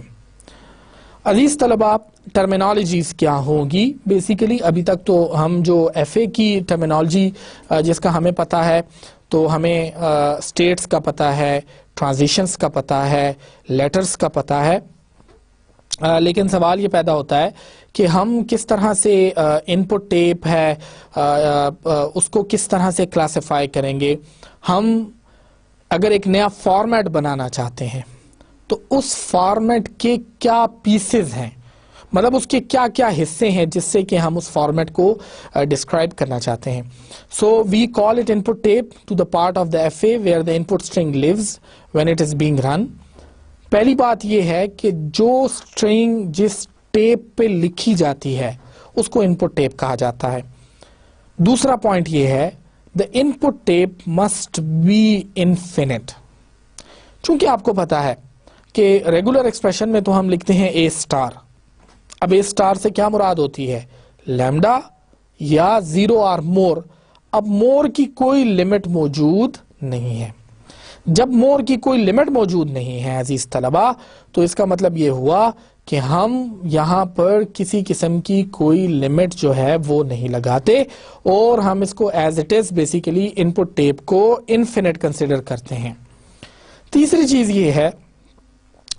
عزیز طلبہ, ٹرمینالوجیز کیا ہوگی؟ بیسیکلی ابھی تک تو ہم جو ایف اے کی ٹرمینالوجی جس کا ہمیں پتہ ہے, تو ہمیں اسٹیٹس کا پتہ ہے, ٹرانزیشنز کا پتہ ہے, لیٹرز کا پتہ ہے, لیکن سوال یہ پیدا ہوتا ہے کہ ہم کس طرح سے ان پٹ ٹیپ ہے اس کو کس طرح سے کلاسیفائی کریں گے. ہم اگر ایک نیا فارمیٹ بنانا چاہتے ہیں تو اس فارمیٹ کے کیا پیسز ہیں, مطلب اس کے کیا کیا حصے ہیں جس سے کہ ہم اس فارمیٹ کو ڈسکرائب کرنا چاہتے ہیں. So we call it input tape to the part of the F A where the input string leaves when it is being run. پہلی بات یہ ہے کہ جو اسٹرنگ جس ٹیپ پہ لکھی جاتی ہے اس کو ان پٹ ٹیپ کہا جاتا ہے. دوسرا پوائنٹ یہ ہے دا input tape must be infinite. چونکہ آپ کو پتا ہے کہ ریگولر ایکسپریشن میں تو ہم لکھتے ہیں اے اسٹار. اب اے اسٹار سے کیا مراد ہوتی ہے؟ لیمڈا یا زیرو اور مور. اب مور کی کوئی لمٹ موجود نہیں ہے. جب مور کی کوئی لمٹ موجود نہیں ہے عزیز طلبہ, تو اس کا مطلب یہ ہوا کہ ہم یہاں پر کسی قسم کی کوئی لمٹ جو ہے وہ نہیں لگاتے, اور ہم اس کو as it is basically input tape کو انفینٹ کنسیڈر کرتے ہیں. تیسری چیز یہ ہے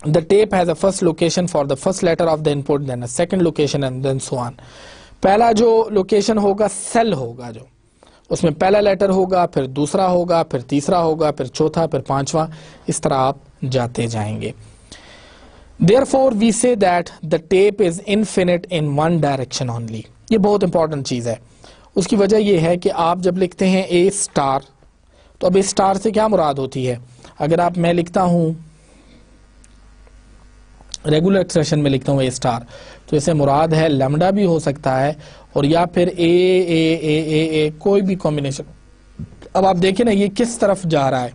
the tape has a first location for the first letter of the input, then a second location and then so on. پہلا جو لوکیشن ہوگا سیل ہوگا, جو اس میں پہلا لیٹر ہوگا, پھر دوسرا ہوگا, پھر تیسرا ہوگا, پھر چوتھا, پھر پانچواں, اس طرح آپ جاتے جائیں گے. Therefore we say that the tape is infinite in one direction only. یہ بہت امپورٹنٹ چیز ہے. اس کی وجہ یہ ہے کہ آپ جب لکھتے ہیں اے اسٹار, تو اب اے اسٹار سے کیا مراد ہوتی ہے؟ اگر آپ میں لکھتا ہوں ریگولر ایکسپریشن میں لکھتا ہوں اے اسٹار, تو اسے مراد ہے لیمڈا بھی ہو سکتا ہے اور یا پھر اے اے اے اے اے کوئی بھی کمبینیشن. اب آپ دیکھیں نا یہ کس طرف جا رہا ہے,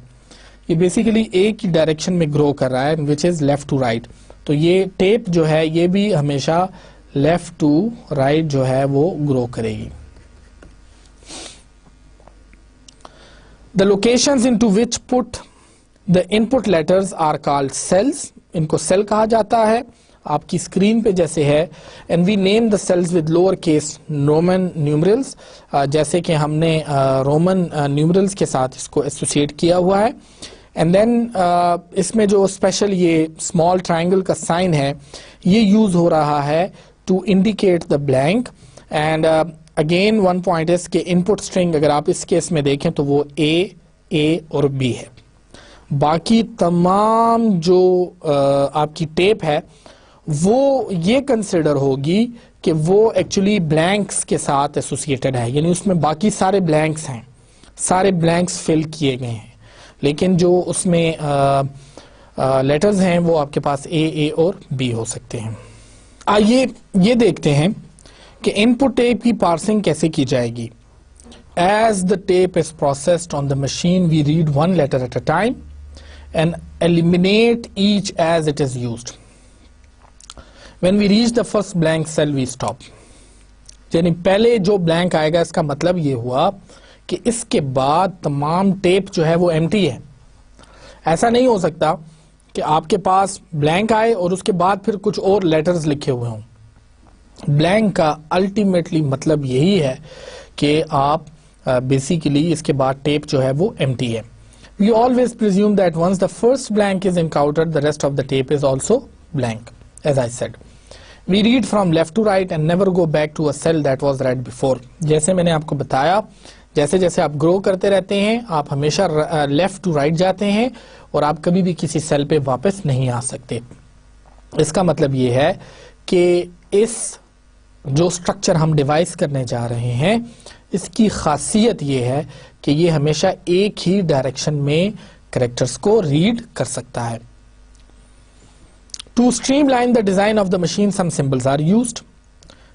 یہ بیسیکلی اے کی ڈائریکشن میں گرو کر رہا ہے وچ از لیفٹ ٹو رائٹ. تو یہ ٹیپ جو ہے یہ بھی ہمیشہ لیفٹ ٹو رائٹ جو ہے وہ گرو کرے گی. The locations into which put the input letters are called cells. ان کو سیل کہا جاتا ہے, آپ کی اسکرین پہ جیسے ہے. and we name the cells with lower case Roman numerals, جیسے کہ ہم نے رومن نیومرلز کے ساتھ اس کو ایسوسیٹ کیا ہوا ہے. and then اس میں جو اسپیشل یہ اسمال ٹرائنگل کا سائن ہے یہ یوز ہو رہا ہے to indicate the blank. And again one point اس کے ان پٹ اسٹرنگ اگر آپ اس کیس میں دیکھیں تو وہ اے اور بی ہے. باقی تمام جو آپ کی ٹیپ ہے وہ یہ کنسیڈر ہوگی کہ وہ ایکچولی بلینکس کے ساتھ ایسوسیٹڈ ہے, یعنی اس میں باقی سارے بلینکس ہیں, سارے بلینکس فل کیے گئے ہیں, لیکن جو اس میں لیٹرز ہیں وہ آپ کے پاس اے اور بی ہو سکتے ہیں. آئیے یہ دیکھتے ہیں کہ input tape کی parsing کیسے کی جائے گی. As the tape is processed on the machine, we read one letter at a time and eliminate each as it is used. When we reach the first blank cell, we stop. یعنی پہلے جو blank آئے گا اس کا مطلب یہ ہوا کہ اس کے بعد تمام ٹیپ جو ہے وہ empty ہے. ایسا نہیں ہو سکتا کہ آپ کے پاس blank آئے اور اس کے بعد پھر کچھ اور لیٹرز لکھے ہوئے ہوں. blank کا الٹیمیٹلی مطلب یہی ہے کہ آپ بیسیکلی اس کے بعد ٹیپ جو ہے وہ empty ہے. We always presume that once the first blank is encountered, the rest of the tape is also blank, as I said. We read from left to right and never go back to a cell that was read before. جیسے میں نے آپ کو بتایا, جیسے جیسے آپ گرو کرتے رہتے ہیں آپ ہمیشہ لیفٹ ٹو رائٹ جاتے ہیں اور آپ کبھی بھی کسی سیل پہ واپس نہیں آ سکتے. اس کا مطلب یہ ہے کہ اس جو سٹرکچر ہم ڈیوائز کرنے جا رہے ہیں اس کی خاصیت یہ ہے کہ یہ ہمیشہ ایک ہی ڈائریکشن میں کریکٹرز کو ریڈ کر سکتا ہے. To streamline the design of the machine, some symbols are used.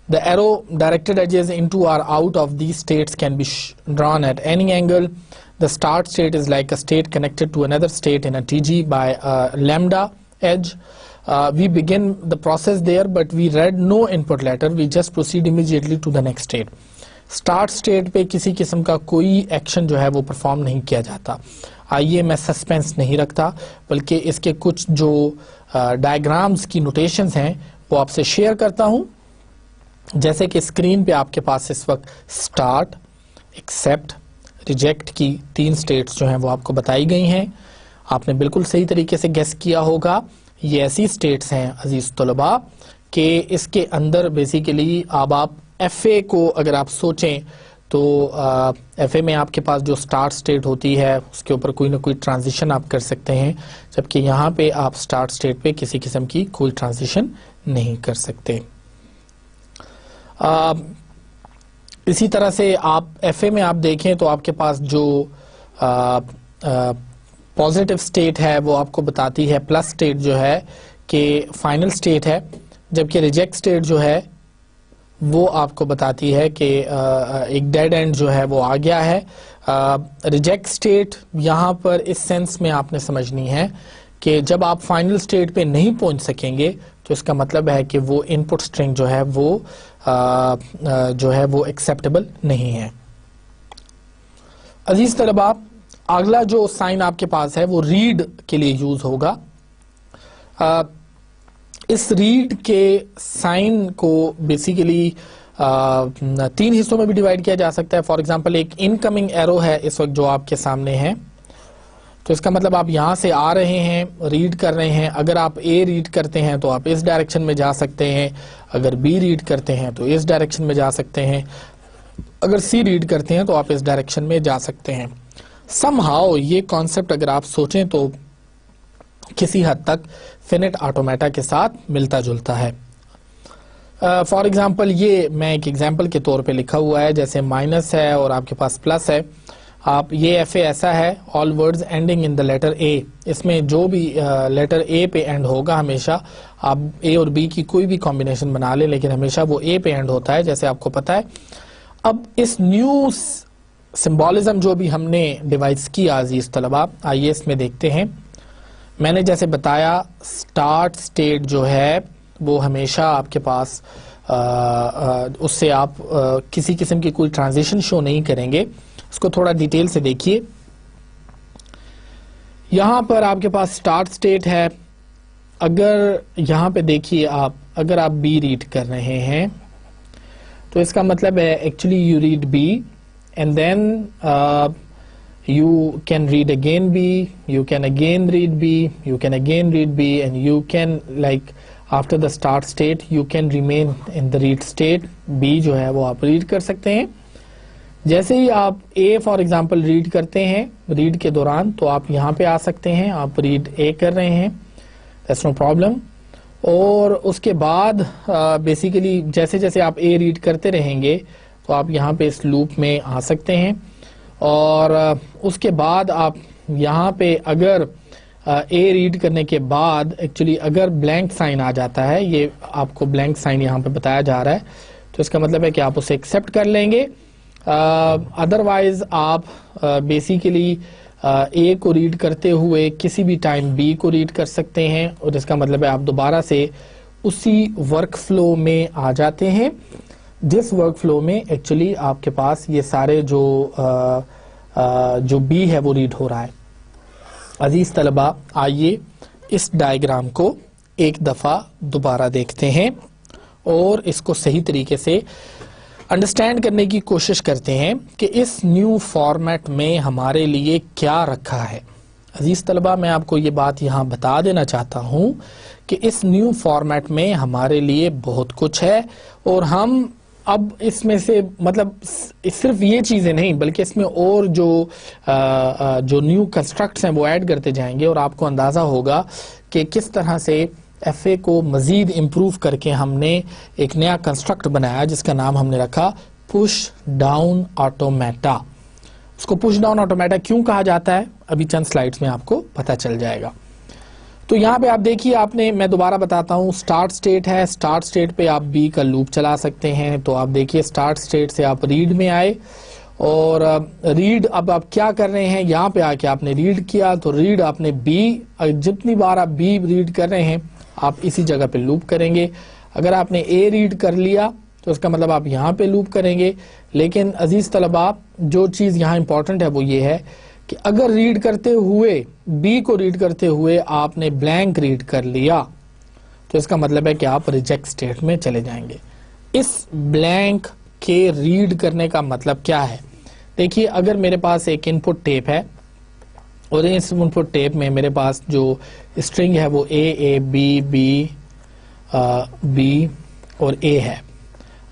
The arrow directed edges into or out of these states can be drawn at any angle. The start state is like a state connected to another state in a TG by a lambda edge. We begin the process there, but we read no input letter. We just proceed immediately to the next state. Start state پہ کسی قسم کا کوئی action جو ہے وہ perform نہیں کیا جاتا. آئیے میں سسپینس نہیں رکھتا بلکہ اس کے کچھ جو ڈائیگرامز کی نوٹیشنز ہیں وہ آپ سے شیئر کرتا ہوں. جیسے کہ اسکرین پہ آپ کے پاس اس وقت اسٹارٹ, ایکسیپٹ, ریجیکٹ کی 3 اسٹیٹس جو ہیں وہ آپ کو بتائی گئی ہیں. آپ نے بالکل صحیح طریقے سے گیس کیا ہوگا. یہ ایسی اسٹیٹس ہیں عزیز طلباء کہ اس کے اندر بیسیکلی اب آپ ایف اے کو اگر آپ سوچیں تو ایف اے میں آپ کے پاس جو سٹارٹ سٹیٹ ہوتی ہے اس کے اوپر کوئی نہ کوئی ٹرانزیشن آپ کر سکتے ہیں, جبکہ یہاں پہ آپ سٹارٹ سٹیٹ پہ کسی قسم کی کوئی ٹرانزیشن نہیں کر سکتے. اسی طرح سے آپ ایف اے میں آپ دیکھیں تو آپ کے پاس جو پازیٹیو سٹیٹ ہے وہ آپ کو بتاتی ہے پلس سٹیٹ جو ہے کہ فائنل سٹیٹ ہے, جبکہ ریجیکٹ سٹیٹ جو ہے وہ آپ کو بتاتی ہے کہ ایک ڈیڈ اینڈ جو ہے وہ آ گیا ہے. ریجیکٹ سٹیٹ یہاں پر اس سینس میں آپ نے سمجھنی ہے کہ جب آپ فائنل سٹیٹ پہ نہیں پہنچ سکیں گے تو اس کا مطلب ہے کہ وہ ان پٹ اسٹرنگ جو ہے وہ ایکسیپٹیبل نہیں ہے. عزیز طلباء, اگلا جو سائن آپ کے پاس ہے وہ ریڈ کے لیے یوز ہوگا. اس ریڈ کے سائن کو بیسیکلی 3 حصوں میں بھی ڈیوائڈ کیا جا سکتا ہے. فار ایگزامپل ایک انکمنگ ایرو ہے اس وقت جو آپ کے سامنے ہے, تو اس کا مطلب آپ یہاں سے آ رہے ہیں, ریڈ کر رہے ہیں. اگر آپ اے ریڈ کرتے ہیں تو آپ اس ڈائریکشن میں جا سکتے ہیں, اگر بی ریڈ کرتے ہیں تو اس ڈائریکشن میں جا سکتے ہیں, اگر سی ریڈ کرتے ہیں تو آپ اس ڈائریکشن میں جا سکتے ہیں. سم ہاؤ یہ کانسیپٹ اگر آپ سوچیں تو کسی حد تک فینٹ آٹومیٹا کے ساتھ ملتا جلتا ہے. فار ایگزامپل یہ میں ایک ایگزامپل کے طور پہ لکھا ہوا ہے, جیسے مائنس ہے اور آپ کے پاس پلس ہے. آپ یہ ایف اے ایسا ہے, all words ending in the letter A, اس میں جو بھی لیٹر اے پہ اینڈ ہوگا ہمیشہ آپ اے اور بی کی کوئی بھی کمبینیشن بنا لیں لیکن ہمیشہ وہ اے پہ اینڈ ہوتا ہے, جیسے آپ کو پتا ہے. اب اس نیو سمبولزم جو بھی ہم نے ڈیوائز کیا عزیز طلباء, آئیے اس میں دیکھتے ہیں. میں نے جیسے بتایا سٹارٹ سٹیٹ جو ہے وہ ہمیشہ آپ کے پاس اس سے آپ کسی قسم کی کوئی ٹرانزیشن شو نہیں کریں گے. اس کو تھوڑا ڈیٹیل سے دیکھیے. یہاں پر آپ کے پاس سٹارٹ سٹیٹ ہے. اگر یہاں پہ دیکھیے آپ, اگر آپ بی ریڈ کر رہے ہیں تو اس کا مطلب ہے actually you read B and then you can read again B, you can again read B, you can again read B, and you can, like after the start state, you can remain in the read state. B جو ہے وہ آپ red کر سکتے ہیں. جیسے ہی آپ A for example red کرتے ہیں ریڈ کے دوران تو آپ یہاں پہ آ سکتے ہیں, آپ ریڈ A کر رہے ہیں, that's no problem. اور اس کے بعد بیسیکلی جیسے جیسے آپ A ریڈ کرتے رہیں گے تو آپ یہاں پہ اس لوپ میں آ سکتے ہیں. اور اس کے بعد آپ یہاں پہ اگر اے ریڈ کرنے کے بعد ایکچولی اگر بلینک سائن آ جاتا ہے, یہ آپ کو بلینک سائن یہاں پہ بتایا جا رہا ہے, تو اس کا مطلب ہے کہ آپ اسے ایکسیپٹ کر لیں گے. ادروائز آپ بیسیکلی اے کو ریڈ کرتے ہوئے کسی بھی ٹائم بی کو ریڈ کر سکتے ہیں, اور اس کا مطلب ہے آپ دوبارہ سے اسی ورک فلو میں آ جاتے ہیں جس ورک فلو میں ایکچولی آپ کے پاس یہ سارے جو بی ہے وہ ریڈ ہو رہا ہے. عزیز طلبہ, آئیے اس ڈائیگرام کو ایک دفعہ دوبارہ دیکھتے ہیں اور اس کو صحیح طریقے سے انڈرسٹینڈ کرنے کی کوشش کرتے ہیں کہ اس نیو فارمیٹ میں ہمارے لیے کیا رکھا ہے. عزیز طلبہ, میں آپ کو یہ بات یہاں بتا دینا چاہتا ہوں کہ اس نیو فارمیٹ میں ہمارے لیے بہت کچھ ہے, اور ہم اب اس میں سے مطلب صرف یہ چیزیں نہیں بلکہ اس میں اور جو نیو کنسٹرکٹس ہیں وہ ایڈ کرتے جائیں گے, اور آپ کو اندازہ ہوگا کہ کس طرح سے ایف اے کو مزید امپروو کر کے ہم نے ایک نیا کنسٹرکٹ بنایا جس کا نام ہم نے رکھا پش ڈاؤن آٹومیٹا. اس کو پش ڈاؤن آٹومیٹا کیوں کہا جاتا ہے ابھی چند سلائیڈز میں آپ کو پتہ چل جائے گا. تو یہاں پہ آپ دیکھیے, آپ نے, میں دوبارہ بتاتا ہوں, سٹارٹ سٹیٹ ہے, سٹارٹ سٹیٹ پہ آپ بی کا لوپ چلا سکتے ہیں. تو آپ دیکھیے سٹارٹ سٹیٹ سے آپ ریڈ میں آئے, اور ریڈ اب آپ کیا کر رہے ہیں, یہاں پہ آ کے آپ نے ریڈ کیا, تو ریڈ آپ نے بی, جتنی بار آپ بی ریڈ کر رہے ہیں آپ اسی جگہ پہ لوپ کریں گے. اگر آپ نے اے ریڈ کر لیا تو اس کا مطلب آپ یہاں پہ لوپ کریں گے. لیکن عزیز طلباء, جو چیز یہاں امپورٹنٹ ہے وہ یہ ہے کہ اگر ریڈ کرتے ہوئے بی کو ریڈ کرتے ہوئے آپ نے بلینک ریڈ کر لیا تو اس کا مطلب ہے کہ آپ ریجیکٹ سٹیٹ میں چلے جائیں گے. اس بلینک کے ریڈ کرنے کا مطلب کیا ہے؟ دیکھیے, اگر میرے پاس ایک ان پٹ ٹیپ ہے اور اس ان پٹ ٹیپ میں میرے پاس جو اسٹرنگ ہے وہ اے بی بی بی اور اے ہے.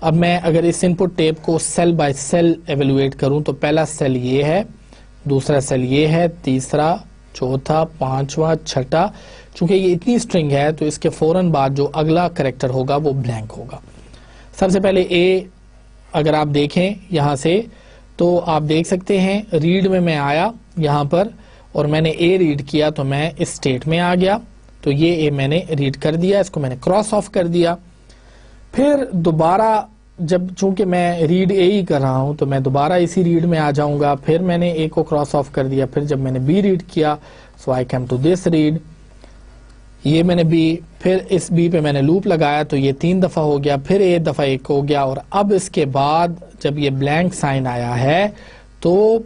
اب میں اگر اس ان پٹ ٹیپ کو سیل بائی سیل ایویلویٹ کروں تو پہلا سیل یہ ہے, دوسرا سیل یہ ہے, تیسرا, چوتھا, پانچواں, چھٹا. چونکہ یہ اتنی اسٹرنگ ہے تو اس کے فوراً بعد جو اگلا کریکٹر ہوگا وہ بلینک ہوگا. سب سے پہلے اے اگر آپ دیکھیں یہاں سے تو آپ دیکھ سکتے ہیں ریڈ میں آیا یہاں پر اور میں نے اے ریڈ کیا تو میں اس اسٹیٹ میں آ گیا. تو یہ اے میں نے ریڈ کر دیا, اس کو میں نے کراس آف کر دیا. پھر دوبارہ جب چونکہ میں ریڈ اے ہی کر رہا ہوں تو میں دوبارہ اسی ریڈ میں آ جاؤں گا. پھر میں نے اے کو کراس آف کر دیا. پھر جب میں نے بی ریڈ کیا so I came to this read, یہ میں نے بی, پھر اس بی پہ میں نے لوپ لگایا تو یہ 3 دفعہ ہو گیا, پھر ایک دفعہ ایک ہو گیا, اور اب اس کے بعد جب یہ بلینک سائن آیا ہے تو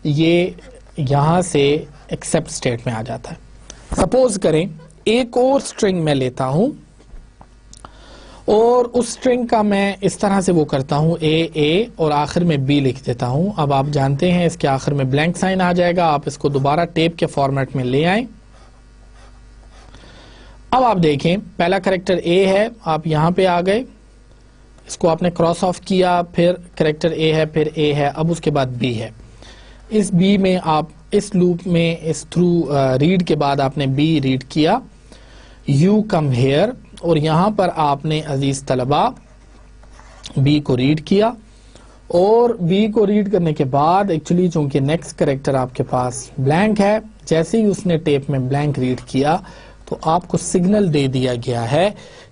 یہ یہاں سے ایکسپٹ سٹیٹ میں آ جاتا ہے. سپوز کریں ایک اور سٹرنگ میں لیتا ہوں اور اس سٹرنگ کا میں اس طرح سے وہ کرتا ہوں اے اور آخر میں بی لکھ دیتا ہوں. اب آپ جانتے ہیں اس کے آخر میں بلینک سائن آ جائے گا, آپ اس کو دوبارہ ٹیپ کے فارمیٹ میں لے آئیں. اب آپ دیکھیں پہلا کریکٹر اے ہے, آپ یہاں پہ آ گئے, اس کو آپ نے کراس آف کیا, پھر کریکٹر اے ہے, پھر اے ہے, اب اس کے بعد بی ہے. اس بی میں آپ اس لوپ میں اس تھرو ریڈ کے بعد آپ نے بی ریڈ کیا, یو کم ہیئر, اور یہاں پر آپ نے عزیز طلبہ بی کو ریڈ کیا, اور بی کو ریڈ کرنے کے بعد ایکچولی چونکہ نیکسٹ کریکٹر آپ کے پاس بلینک ہے, جیسے ہی اس نے ٹیپ میں بلینک ریڈ کیا تو آپ کو سگنل دے دیا گیا ہے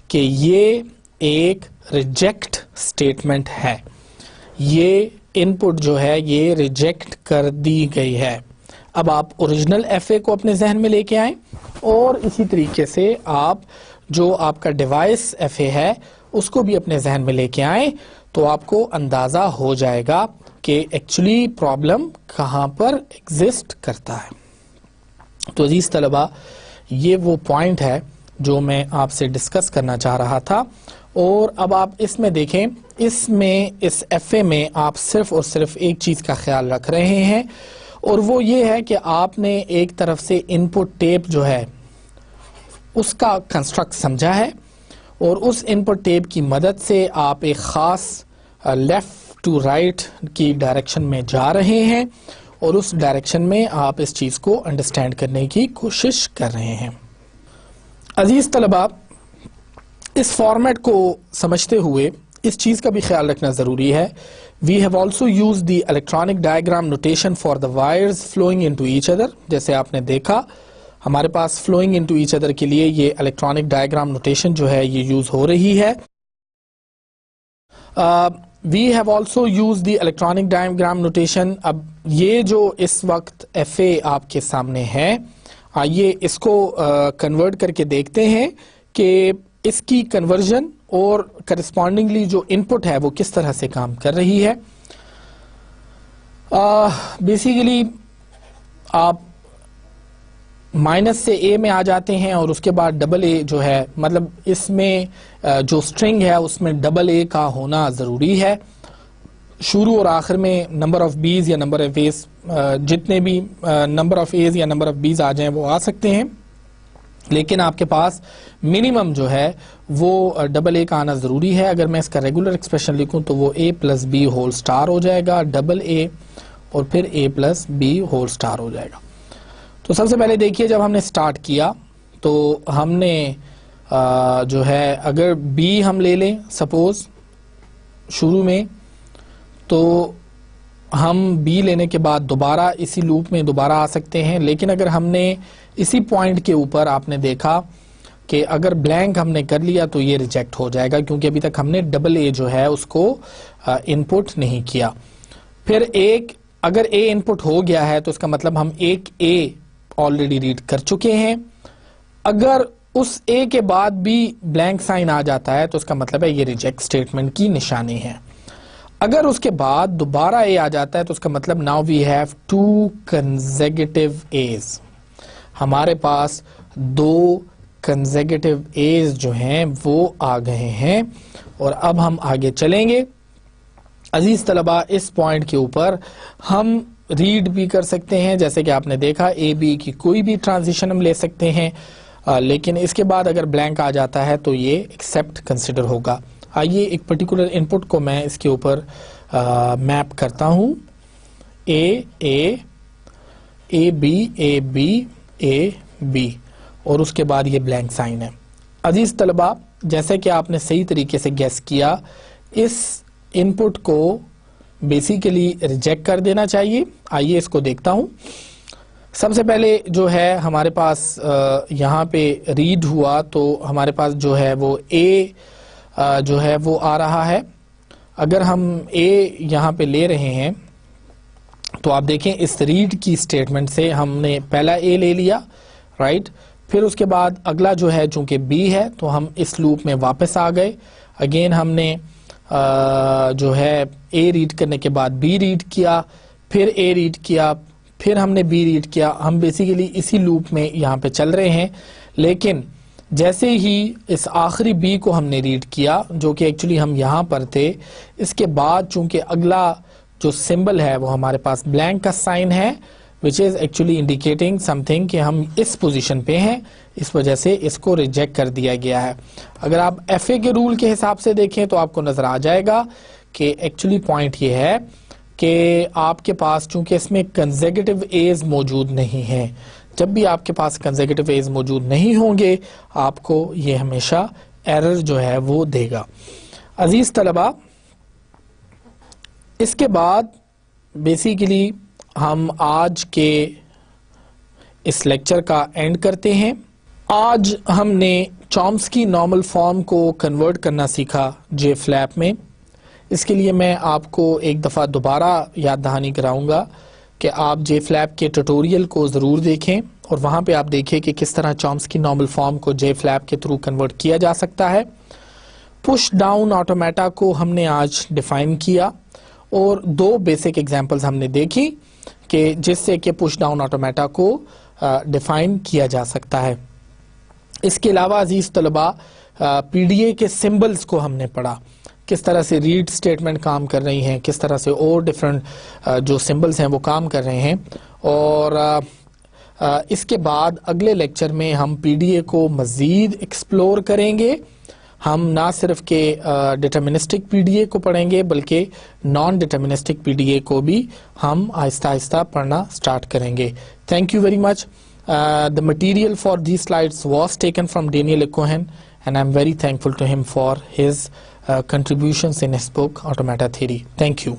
کہ یہ ایک ریجیکٹ سٹیٹمنٹ ہے, یہ ان پٹ جو ہے یہ ریجیکٹ کر دی گئی ہے. اب آپ اوریجنل ایف اے کو اپنے ذہن میں لے کے آئیں اور اسی طریقے سے آپ جو آپ کا ڈیوائس ایف اے ہے اس کو بھی اپنے ذہن میں لے کے آئیں تو آپ کو اندازہ ہو جائے گا کہ ایکچولی پرابلم کہاں پر ایگزسٹ کرتا ہے. تو عزیز طلبہ, یہ وہ پوائنٹ ہے جو میں آپ سے ڈسکس کرنا چاہ رہا تھا. اور اب آپ اس میں دیکھیں, اس میں اس ایف اے میں آپ صرف اور صرف ایک چیز کا خیال رکھ رہے ہیں, اور وہ یہ ہے کہ آپ نے ایک طرف سے ان پٹ ٹیپ جو ہے اس کا کنسٹرکٹ سمجھا ہے, اور اس ان پٹ ٹیپ کی مدد سے آپ ایک خاص لیفٹ ٹو رائٹ کی ڈائریکشن میں جا رہے ہیں, اور اس ڈائریکشن میں آپ اس چیز کو انڈرسٹینڈ کرنے کی کوشش کر رہے ہیں. عزیز طلبہ, اس فارمیٹ کو سمجھتے ہوئے اس چیز کا بھی خیال رکھنا ضروری ہے. We have also use the electronic diagram notation for the wires flowing into each other. جیسے آپ نے دیکھا ہمارے پاس فلوئنگ انٹو ایچ ادر کے لیے یہ الیکٹرانک ڈائیگرام نوٹیشن جو ہے یہ یوز ہو رہی ہے. we have also used the electronic diagram notation. اب یہ جو اس وقت FA آپ کے سامنے ہے، آئیے اس کو کنورٹ کر کے دیکھتے ہیں کہ اس کی کنورژن اور کرسپونڈنگلی جو ان پٹ ہے وہ کس طرح سے کام کر رہی ہے. بیسیکلی آپ مائنس سے اے میں آ جاتے ہیں اور اس کے بعد ڈبل اے جو ہے، مطلب اس میں جو اسٹرنگ ہے اس میں ڈبل اے کا ہونا ضروری ہے. شروع اور آخر میں نمبر آف بیز یا نمبر آف ایز، جتنے بھی نمبر آف ایز یا نمبر آف بیز آ جائیں وہ آ سکتے ہیں، لیکن آپ کے پاس منیمم جو ہے وہ ڈبل اے کا آنا ضروری ہے. اگر میں اس کا ریگولر ایکسپریشن لکھوں تو وہ اے پلس بی ہول اسٹار ہو جائے گا، ڈبل اے اور پھر اے پلس بی ہول اسٹار ہو جائے گا. تو سب سے پہلے دیکھیے جب ہم نے سٹارٹ کیا تو ہم نے جو ہے اگر بی ہم لے لیں سپوز شروع میں، تو ہم بی لینے کے بعد دوبارہ اسی لوپ میں دوبارہ آ سکتے ہیں. لیکن اگر ہم نے اسی پوائنٹ کے اوپر آپ نے دیکھا کہ اگر بلینک ہم نے کر لیا تو یہ ریجیکٹ ہو جائے گا، کیونکہ ابھی تک ہم نے ڈبل اے جو ہے اس کو ان پٹ نہیں کیا. پھر اگر اے ان پٹ ہو گیا ہے تو اس کا مطلب ہم ایک اے آلریڈی ریڈ کر چکے ہیں. اگر اس اے کے بعد بھی بلینک سائن آ جاتا ہے تو اس کا مطلب ہے یہ ریجیکٹ اسٹیٹمنٹ کی نشانی ہے. اگر اس کے بعد دوبارہ اے آ جاتا ہے تو اس کا مطلب now we have 2 consecutive as, ہمارے پاس 2 کنزیکٹیو ایز جو ہیں وہ آ گئے ہیں. اور اب ہم آگے چلیں گے. عزیز طلبہ اس پوائنٹ کے اوپر ہم ریڈ بھی کر سکتے ہیں، جیسے کہ آپ نے دیکھا اے بی کی کوئی بھی ٹرانزیشن ہم لے سکتے ہیں، لیکن اس کے بعد اگر بلینک آ جاتا ہے تو یہ ایکسیپٹ کنسیڈر ہوگا. آئیے ایک پرٹیکولر ان پٹ کو میں اس کے اوپر میپ کرتا ہوں، A B A B A B, اور اس کے بعد یہ بلینک سائن ہے. عزیز طلبہ جیسے کہ آپ نے صحیح طریقے سے گیس کیا، اس ان پٹ کو بیسیکلی ریجیکٹ کر دینا چاہیے. آئیے اس کو دیکھتا ہوں. سب سے پہلے جو ہے ہمارے پاس یہاں پہ ریڈ ہوا تو ہمارے پاس جو ہے وہ اے جو ہے وہ آ رہا ہے. اگر ہم اے یہاں پہ لے رہے ہیں تو آپ دیکھیں اس ریڈ کی سٹیٹمنٹ سے ہم نے پہلا اے لے لیا، رائٹ. پھر اس کے بعد اگلا جو ہے چونکہ بی ہے تو ہم اس لوپ میں واپس آ گئے. اگین ہم نے جو ہے اے ریڈ کرنے کے بعد بی ریڈ کیا، پھر اے ریڈ کیا، پھر ہم نے بی ریڈ کیا. ہم بیسیکلی اسی لوپ میں یہاں پہ چل رہے ہیں. لیکن جیسے ہی اس آخری بی کو ہم نے ریڈ کیا جو کہ ایکچولی ہم یہاں پر تھے، اس کے بعد چونکہ اگلا جو سمبل ہے وہ ہمارے پاس بلینک کا سائن ہے، which is actually indicating something کہ ہم اس پوزیشن پہ ہیں، اس وجہ سے اس کو ریجیکٹ کر دیا گیا ہے. اگر آپ ایف اے کے رول کے حساب سے دیکھیں تو آپ کو نظر آ جائے گا کہ ایکچولی پوائنٹ یہ ہے کہ آپ کے پاس چونکہ اس میں کنزیکٹیو ایز موجود نہیں ہے، جب بھی آپ کے پاس کنزیکٹیو ایز موجود نہیں ہوں گے آپ کو یہ ہمیشہ ایرر جو ہے وہ دے گا. عزیز طلبہ اس کے بعد بیسیکلی ہم آج کے اس لیکچر کا اینڈ کرتے ہیں. آج ہم نے چومسکی نارمل فارم کو کنورٹ کرنا سیکھا جے فلیپ میں. اس کے لیے میں آپ کو ایک دفعہ دوبارہ یاد دہانی کراؤں گا کہ آپ جے فلیپ کے ٹیوٹوریل کو ضرور دیکھیں اور وہاں پہ آپ دیکھیں کہ کس طرح چومسکی نارمل فارم کو جے فلیپ کے تھرو کنورٹ کیا جا سکتا ہے. پش ڈاؤن آٹومیٹا کو ہم نے آج ڈیفائن کیا اور 2 بیسک ایگزامپلز ہم نے دیکھی کہ جس سے کہ پش ڈاؤن آٹومیٹا کو ڈیفائن کیا جا سکتا ہے. اس کے علاوہ عزیز طلبہ پی ڈی اے کے سمبلز کو ہم نے پڑھا، کس طرح سے ریڈ سٹیٹمنٹ کام کر رہی ہیں، کس طرح سے اور ڈیفرنٹ جو سمبلز ہیں وہ کام کر رہے ہیں. اور اس کے بعد اگلے لیکچر میں ہم پی ڈی اے کو مزید ایکسپلور کریں گے. ہم نہ صرف کہ ڈیٹرمنسٹک پی ڈی اے کو پڑھیں گے بلکہ non deterministic P D A کو بھی ہم آہستہ آہستہ پڑھنا سٹارٹ کریں گے. Thank you very much. The material for these slides was taken from Daniel Cohen and I'm very thankful to him for his contributions in his book Automata Theory. Thank you.